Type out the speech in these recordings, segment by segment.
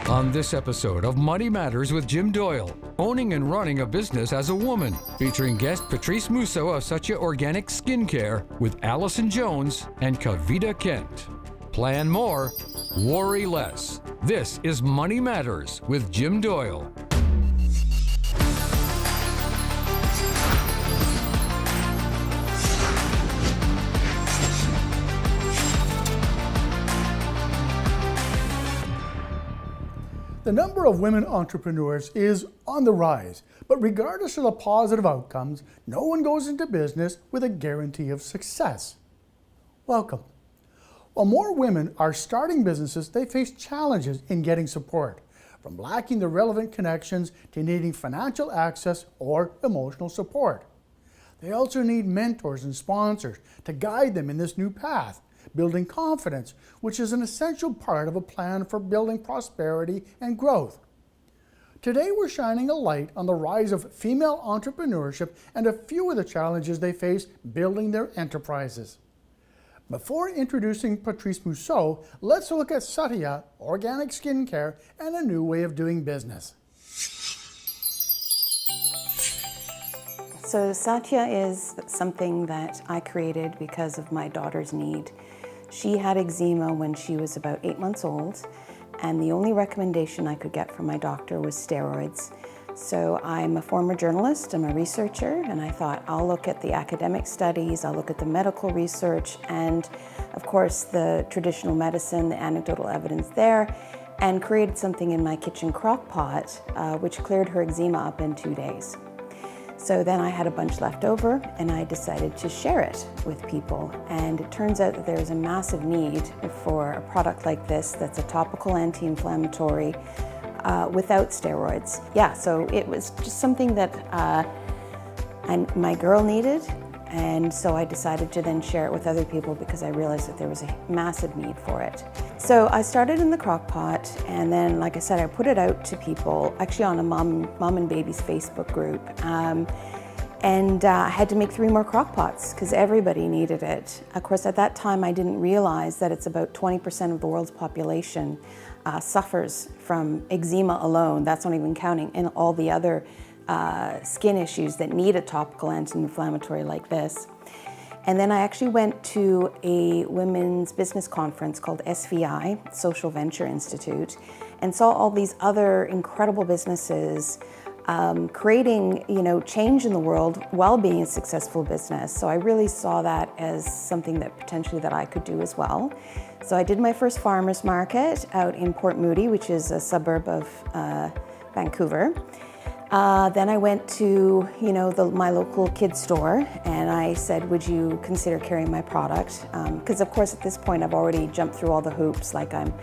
On this episode of Money Matters with Jim Doyle, owning and running a business as a woman, featuring guest Patrice Mousseau of Satya Organic Skincare with Alyson Jones and Kavita Kent. Plan more, worry less. This is Money Matters with Jim Doyle. The number of women entrepreneurs is on the rise, but regardless of the positive outcomes, no one goes into business with a guarantee of success. Welcome. While more women are starting businesses, they face challenges in getting support, from lacking the relevant connections to needing financial access or emotional support. They also need mentors and sponsors to guide them in this new path, building confidence, which is an essential part of a plan for building prosperity and growth. Today, we're shining a light on the rise of female entrepreneurship and a few of the challenges they face building their enterprises. Before introducing Patrice Mousseau, let's look at Satya Organic Skincare and a new way of doing business. So Satya is something that I created because of my daughter's need. She had eczema when she was about 8 months old, and the only recommendation I could get from my doctor was steroids. So I'm a former journalist, I'm a researcher, and I thought I'll look at the academic studies, I'll look at the medical research, and of course the traditional medicine, the anecdotal evidence there, and created something in my kitchen crock pot, which cleared her eczema up in 2 days. So then I had a bunch left over and I decided to share it with people. And it turns out that there's a massive need for a product like this that's a topical anti-inflammatory without steroids. Yeah, so it was just something that my girl needed. And so I decided to then share it with other people because I realized that there was a massive need for it. So I started in the crock pot, and then, like I said, I put it out to people, actually on a mom and babies Facebook group. I had to make 3 more crock pots because everybody needed it. Of course, at that time, I didn't realize that it's about 20% of the world's population suffers from eczema alone. That's not even counting in all the other skin issues that need a topical anti-inflammatory like this. And then I actually went to a women's business conference called SVI, Social Venture Institute, and saw all these other incredible businesses creating, change in the world while being a successful business. So I really saw that as something that potentially that I could do as well. So I did my first farmers market out in Port Moody, which is a suburb of Vancouver. Then I went to, my local kids store, and I said, would you consider carrying my product? Because of course at this point I've already jumped through all the hoops, like I'm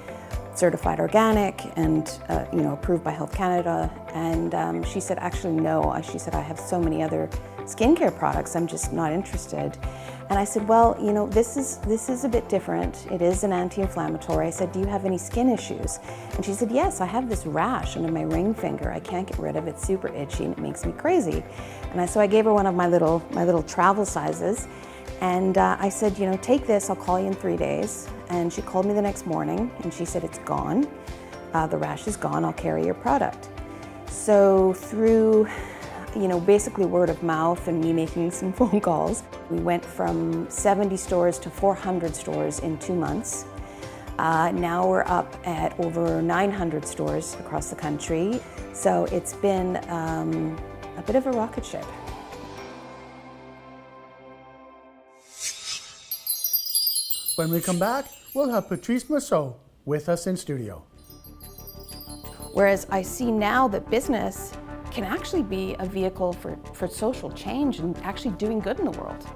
certified organic and approved by Health Canada. And she said, actually no. She said, I have so many other skincare products, I'm just not interested. And I said, well, this is a bit different. It is an anti-inflammatory. I said, do you have any skin issues? And she said, yes, I have this rash under my ring finger. I can't get rid of it. It's super itchy and it makes me crazy. And so I gave her one of my little travel sizes. And I said, take this, I'll call you in 3 days. And she called me the next morning and she said, it's gone. The rash is gone, I'll carry your product. So through basically word of mouth and me making some phone calls, we went from 70 stores to 400 stores in 2 months. Now we're up at over 900 stores across the country. So it's been a bit of a rocket ship. When we come back, we'll have Patrice Mousseau with us in studio. Whereas I see now that business can actually be a vehicle for social change and actually doing good in the world.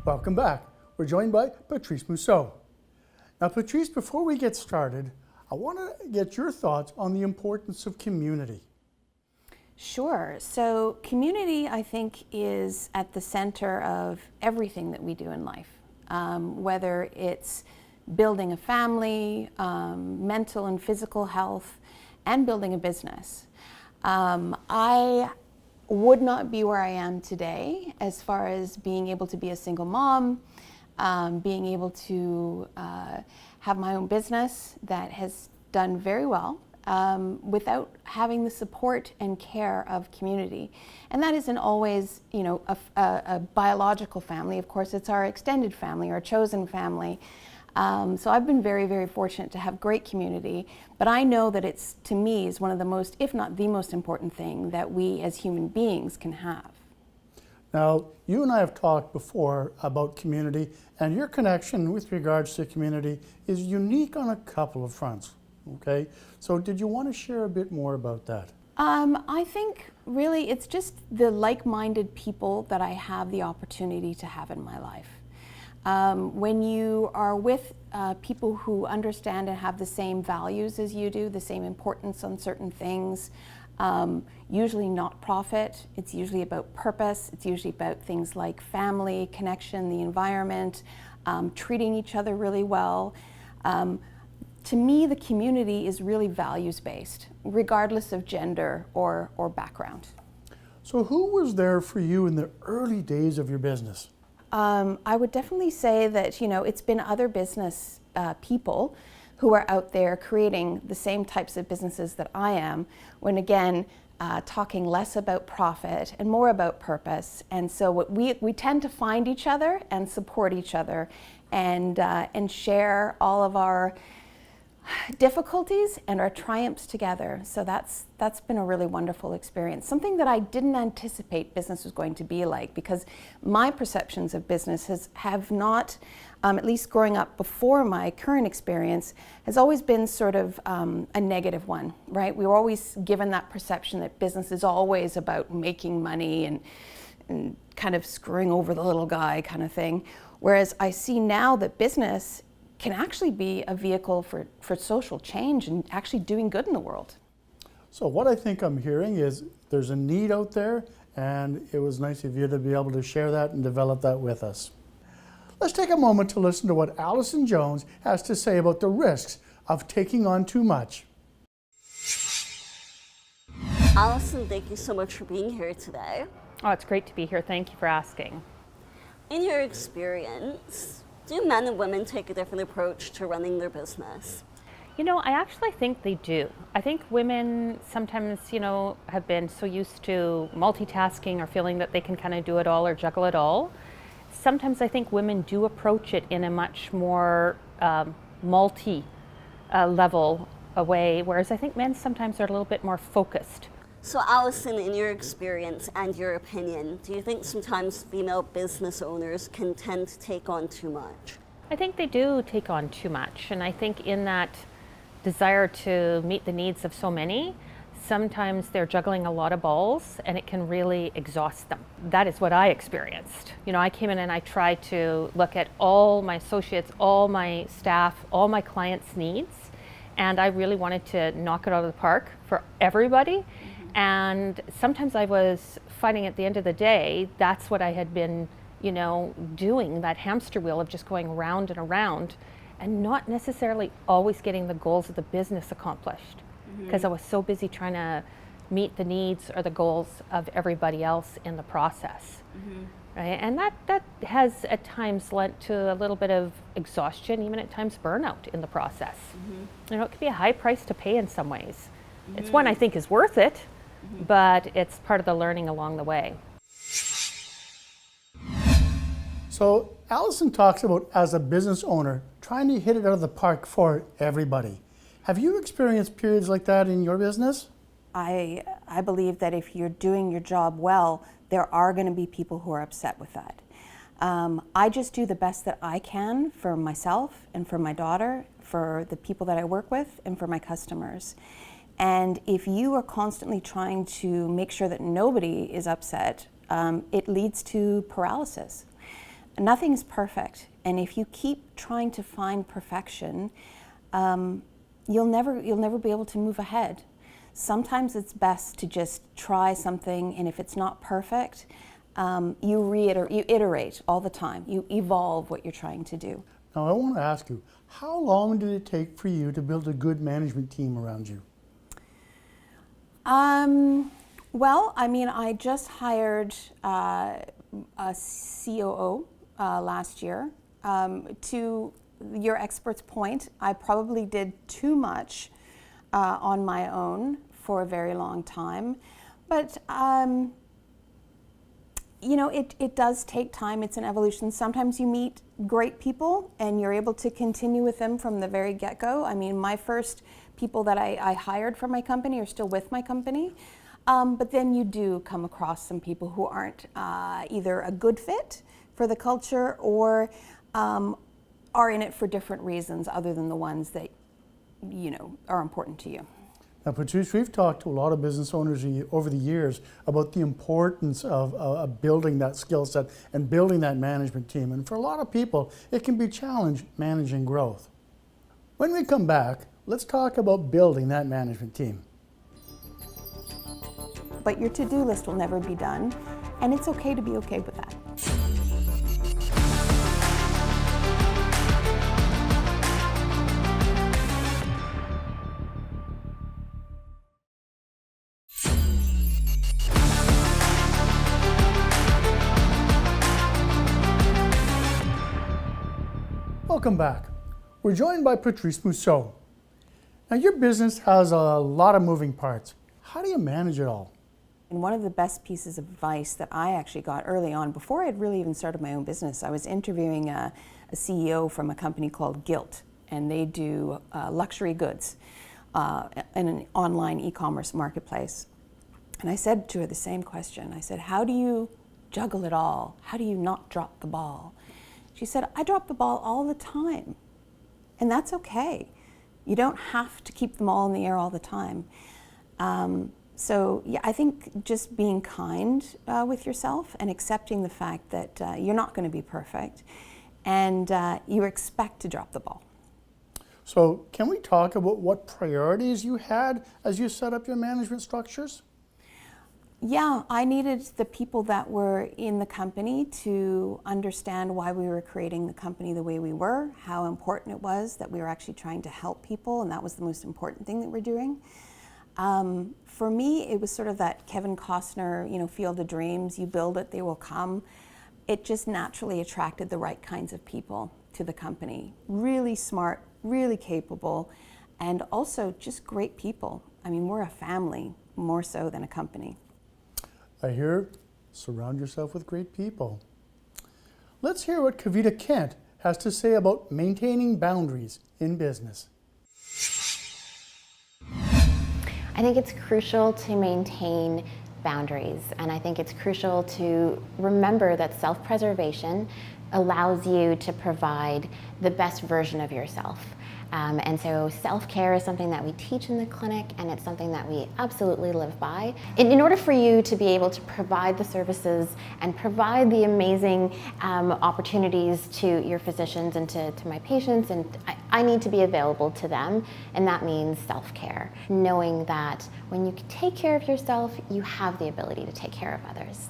Welcome back. We're joined by Patrice Mousseau. Now, Patrice, before we get started, I want to get your thoughts on the importance of community. Sure. So community, I think, is at the center of everything that we do in life. Whether it's building a family, mental and physical health, and building a business. I would not be where I am today as far as being able to be a single mom, being able to have my own business that has done very well without having the support and care of community. And that isn't always, you know, a biological family. Of course, it's our extended family, our chosen family. So I've been very, very fortunate to have great community, but I know that it's, to me, is one of the most, if not the most important thing that we as human beings can have. Now, you and I have talked before about community, and your connection with regards to community is unique on a couple of fronts, okay? So did you want to share a bit more about that? I think really it's just the like-minded people that I have the opportunity to have in my life. When you are with people who understand and have the same values as you do, the same importance on certain things, usually not profit, it's usually about purpose, it's usually about things like family, connection, the environment, treating each other really well. To me, the community is really values-based, regardless of gender or background. So who was there for you in the early days of your business? I would definitely say that, you know, it's been other business people who are out there creating the same types of businesses that I am, when again, talking less about profit and more about purpose. And so we tend to find each other and support each other and share all of our difficulties and our triumphs together. So that's been a really wonderful experience. Something that I didn't anticipate business was going to be like, because my perceptions of business have not, at least growing up before my current experience, has always been sort of a negative one, right? We were always given that perception that business is always about making money and kind of screwing over the little guy kind of thing. Whereas I see now that business can actually be a vehicle for social change and actually doing good in the world. So what I think I'm hearing is there's a need out there, and it was nice of you to be able to share that and develop that with us. Let's take a moment to listen to what Alyson Jones has to say about the risks of taking on too much. Alyson, thank you so much for being here today. Oh, it's great to be here. Thank you for asking. In your experience, do men and women take a different approach to running their business? You know, I actually think they do. I think women sometimes, you know, have been so used to multitasking or feeling that they can kind of do it all or juggle it all. Sometimes I think women do approach it in a much more multi-level way, whereas I think men sometimes are a little bit more focused. So Alyson, in your experience and your opinion, do you think sometimes female business owners can tend to take on too much? I think they do take on too much, and I think in that desire to meet the needs of so many, sometimes they're juggling a lot of balls and it can really exhaust them. That is what I experienced. You know, I came in and I tried to look at all my associates, all my staff, all my clients' needs, and I really wanted to knock it out of the park for everybody. And sometimes I was finding at the end of the day, that's what I had been, you know, doing, that hamster wheel of just going round and around and not necessarily always getting the goals of the business accomplished, because I was so busy trying to meet the needs or the goals of everybody else in the process. Right? And that has at times led to a little bit of exhaustion, even at times burnout in the process. You know, it can be a high price to pay in some ways. It's one I think is worth it, but it's part of the learning along the way. So Alyson talks about, as a business owner, trying to hit it out of the park for everybody. Have you experienced periods like that in your business? I believe that if you're doing your job well, there are going to be people who are upset with that. I just do the best that I can for myself and for my daughter, for the people that I work with, and for my customers. And if you are constantly trying to make sure that nobody is upset, it leads to paralysis. Nothing is perfect, and if you keep trying to find perfection, you'll never be able to move ahead. Sometimes it's best to just try something, and if it's not perfect, you iterate all the time. You evolve what you're trying to do. Now I want to ask you, how long did it take for you to build a good management team around you? Well, I mean, I just hired a COO last year. To your expert's point, I probably did too much on my own for a very long time. But, you know, it does take time. It's an evolution. Sometimes you meet great people and you're able to continue with them from the very get-go. I mean, my first people that I hired for my company are still with my company. But then you do come across some people who aren't either a good fit for the culture or are in it for different reasons other than the ones that, you know, are important to you. Now, Patrice, we've talked to a lot of business owners over the years about the importance of building that skill set and building that management team. And for a lot of people, it can be challenging managing growth. When we come back, let's talk about building that management team. But your to-do list will never be done, and it's okay to be okay with that. Welcome back. We're joined by Patrice Mousseau. Now, your business has a lot of moving parts. How do you manage it all? And one of the best pieces of advice that I actually got early on, before I had really even started my own business, I was interviewing a CEO from a company called Gilt, and they do luxury goods in an online e-commerce marketplace. And I said to her the same question. I said, how do you juggle it all? How do you not drop the ball? She said, I drop the ball all the time, and that's okay. You don't have to keep them all in the air all the time. So yeah, I think just being kind with yourself and accepting the fact that you're not going to be perfect and you expect to drop the ball. So can we talk about what priorities you had as you set up your management structures? Yeah, I needed the people that were in the company to understand why we were creating the company the way we were, how important it was that we were actually trying to help people, and that was the most important thing that we're doing. For me, it was sort of that Kevin Costner, you know, Field of Dreams, you build it, they will come. It just naturally attracted the right kinds of people to the company. Really smart, really capable, and also just great people. I mean, we're a family more so than a company. I hear, surround yourself with great people. Let's hear what Kavita Kent has to say about maintaining boundaries in business. I think it's crucial to maintain boundaries, and I think it's crucial to remember that self-preservation allows you to provide the best version of yourself. And so self-care is something that we teach in the clinic, and it's something that we absolutely live by. In order for you to be able to provide the services and provide the amazing opportunities to your physicians and to my patients, and I need to be available to them, and that means self-care. Knowing that when you take care of yourself, you have the ability to take care of others.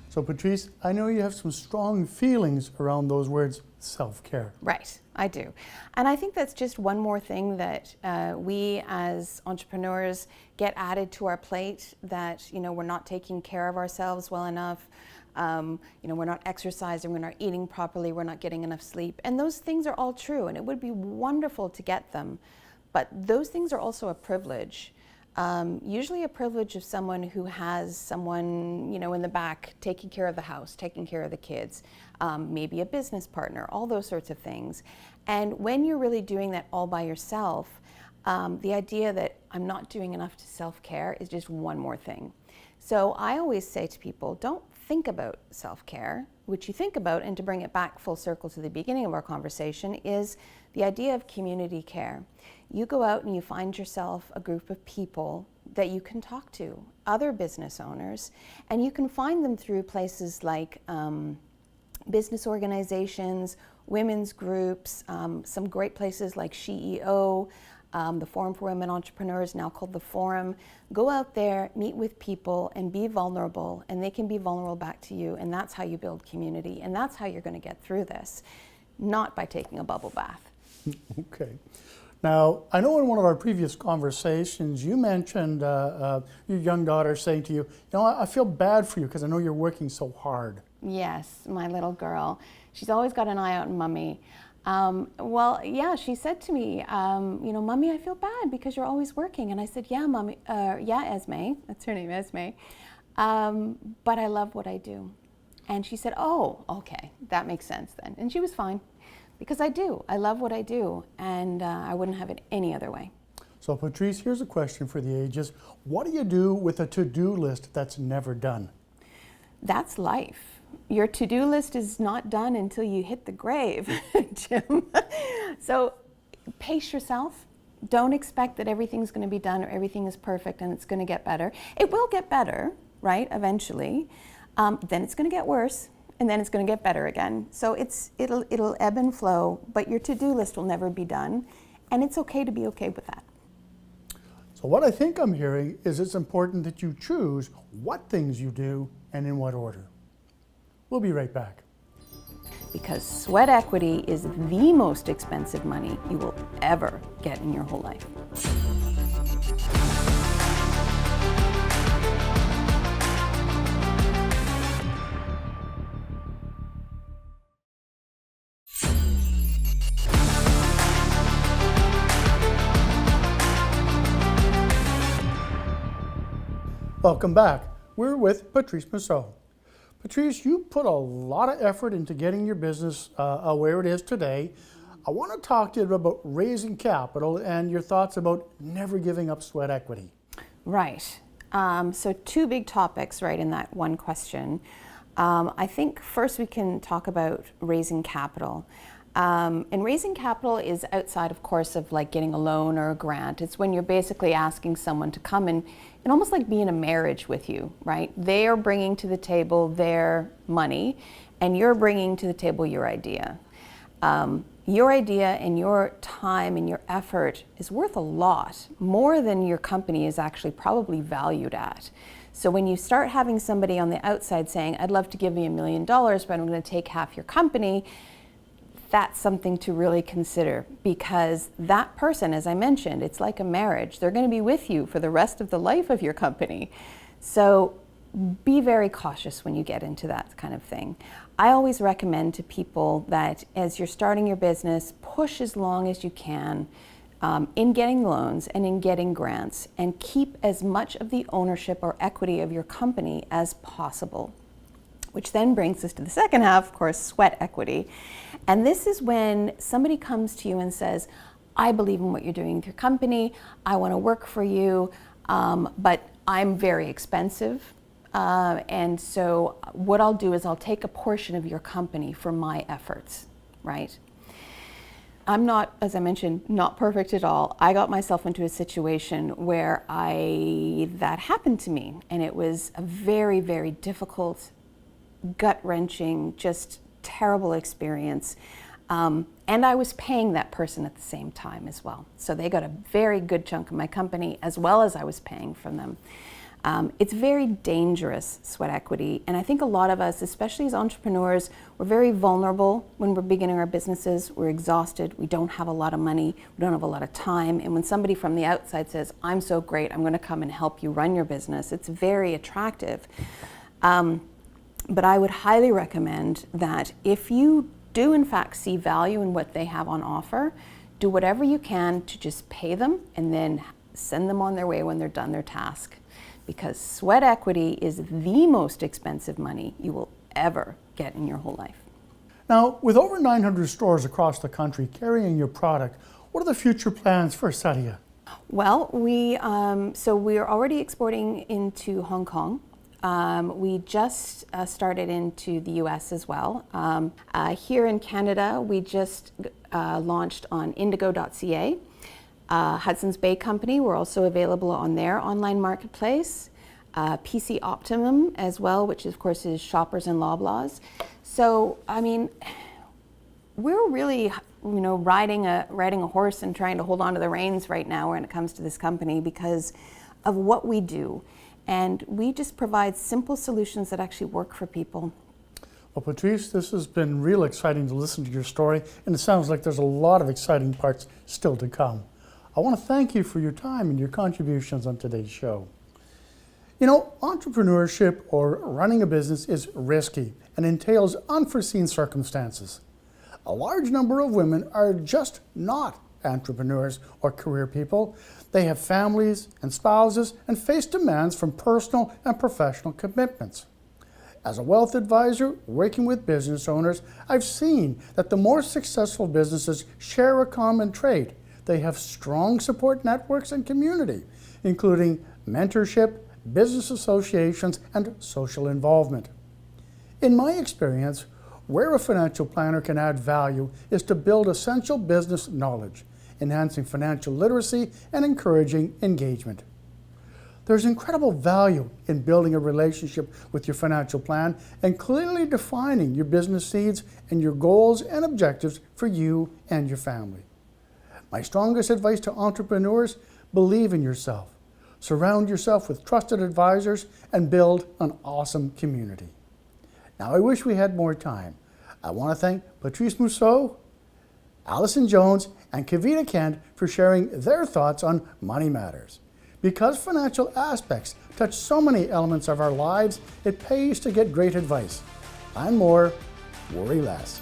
So Patrice, I know you have some strong feelings around those words, self-care. Right, I do. And I think that's just one more thing that we as entrepreneurs get added to our plate, that, you know, we're not taking care of ourselves well enough. You know, we're not exercising, we're not eating properly, we're not getting enough sleep. And those things are all true, and it would be wonderful to get them. But those things are also a privilege. Usually a privilege of someone who has someone, you know, in the back taking care of the house, taking care of the kids, maybe a business partner, all those sorts of things. And when you're really doing that all by yourself, the idea that I'm not doing enough to self-care is just one more thing. So I always say to people, don't think about self-care. What you think about, and to bring it back full circle to the beginning of our conversation, is the idea of community care. You go out and you find yourself a group of people that you can talk to, other business owners, and you can find them through places like business organizations, women's groups, some great places like SheEO, the Forum for Women Entrepreneurs, now called the Forum. Go out there, meet with people, and be vulnerable, and they can be vulnerable back to you, and that's how you build community, and that's how you're going to get through this, not by taking a bubble bath. Okay. Now, I know in one of our previous conversations, you mentioned your young daughter saying to you, I feel bad for you because I know you're working so hard. Yes, my little girl. She's always got an eye out on Mummy. Well, yeah, she said to me, Mummy, I feel bad because you're always working. And I said, yeah, Mummy, Esme, that's her name, Esme. But I love what I do. And she said, oh, okay, that makes sense then. And she was fine. Because I do. I love what I do, and I wouldn't have it any other way. So Patrice, here's a question for the ages. What do you do with a to-do list that's never done? That's life. Your to-do list is not done until you hit the grave, Jim. So pace yourself. Don't expect that everything's going to be done or everything is perfect and it's going to get better. It will get better, right, eventually. Then it's going to get worse. And then it's going to get better again. So it'll ebb and flow, but your to-do list will never be done, and it's okay to be okay with that. So what I think I'm hearing is it's important that you choose what things you do and in what order. We'll be right back. Because sweat equity is the most expensive money you will ever get in your whole life. Welcome back. We're with Patrice Mousseau. Patrice, you put a lot of effort into getting your business where it is today. I want to talk to you about raising capital and your thoughts about never giving up sweat equity. Right. So two big topics, right, in that one question. I think first we can talk about raising capital. And raising capital is outside, of course, of like getting a loan or a grant. It's when you're basically asking someone to come and almost like be in a marriage with you, right? They are bringing to the table their money, and you're bringing to the table your idea. Your idea and your time and your effort is worth a lot, more than your company is actually probably valued at. So when you start having somebody on the outside saying, I'd love to give you $1 million, but I'm going to take half your company, that's something to really consider, because that person, as I mentioned, it's like a marriage. They're going to be with you for the rest of the life of your company. So be very cautious when you get into that kind of thing. I always recommend to people that as you're starting your business, push as long as you can in getting loans and in getting grants, and keep as much of the ownership or equity of your company as possible. Which then brings us to the second half, of course, sweat equity. And this is when somebody comes to you and says, I believe in what you're doing with your company, I want to work for you, but I'm very expensive. And so what I'll do is I'll take a portion of your company for my efforts, right? I'm not, as I mentioned, not perfect at all. I got myself into a situation where that happened to me, and it was a very, very difficult, gut-wrenching, just terrible experience. And I was paying that person at the same time as well. So they got a very good chunk of my company as well as I was paying from them. It's very dangerous, sweat equity. And I think a lot of us, especially as entrepreneurs, we're very vulnerable when we're beginning our businesses. We're exhausted. We don't have a lot of money. We don't have a lot of time. And when somebody from the outside says, I'm so great, I'm going to come and help you run your business, it's very attractive. But I would highly recommend that if you do in fact see value in what they have on offer, do whatever you can to just pay them and then send them on their way when they're done their task. Because sweat equity is the most expensive money you will ever get in your whole life. Now, with over 900 stores across the country carrying your product, what are the future plans for Satya? Well, we're already exporting into Hong Kong. We just started into the US as well. Here in Canada, we just launched on indigo.ca. Hudson's Bay Company, we're also available on their online marketplace. PC Optimum as well, which of course is Shoppers and Loblaws. So, I mean, we're really riding a horse and trying to hold on to the reins right now when it comes to this company because of what we do. And we just provide simple solutions that actually work for people. Well, Patrice, this has been real exciting to listen to your story, and it sounds like there's a lot of exciting parts still to come. I want to thank you for your time and your contributions on today's show. Entrepreneurship or running a business is risky and entails unforeseen circumstances. A large number of women are just not entrepreneurs or career people. They have families and spouses and face demands from personal and professional commitments. As a wealth advisor working with business owners, I've seen that the more successful businesses share a common trait. They have strong support networks and community, including mentorship, business associations, and social involvement. In my experience, where a financial planner can add value is to build essential business knowledge, enhancing financial literacy and encouraging engagement. There's incredible value in building a relationship with your financial plan and clearly defining your business needs and your goals and objectives for you and your family. My strongest advice to entrepreneurs: believe in yourself, surround yourself with trusted advisors, and build an awesome community. Now, I wish we had more time. I want to thank Patrice Mousseau, Alyson Jones, and Kavita Kent for sharing their thoughts on money matters. Because financial aspects touch so many elements of our lives, it pays to get great advice. Plan more, worry less.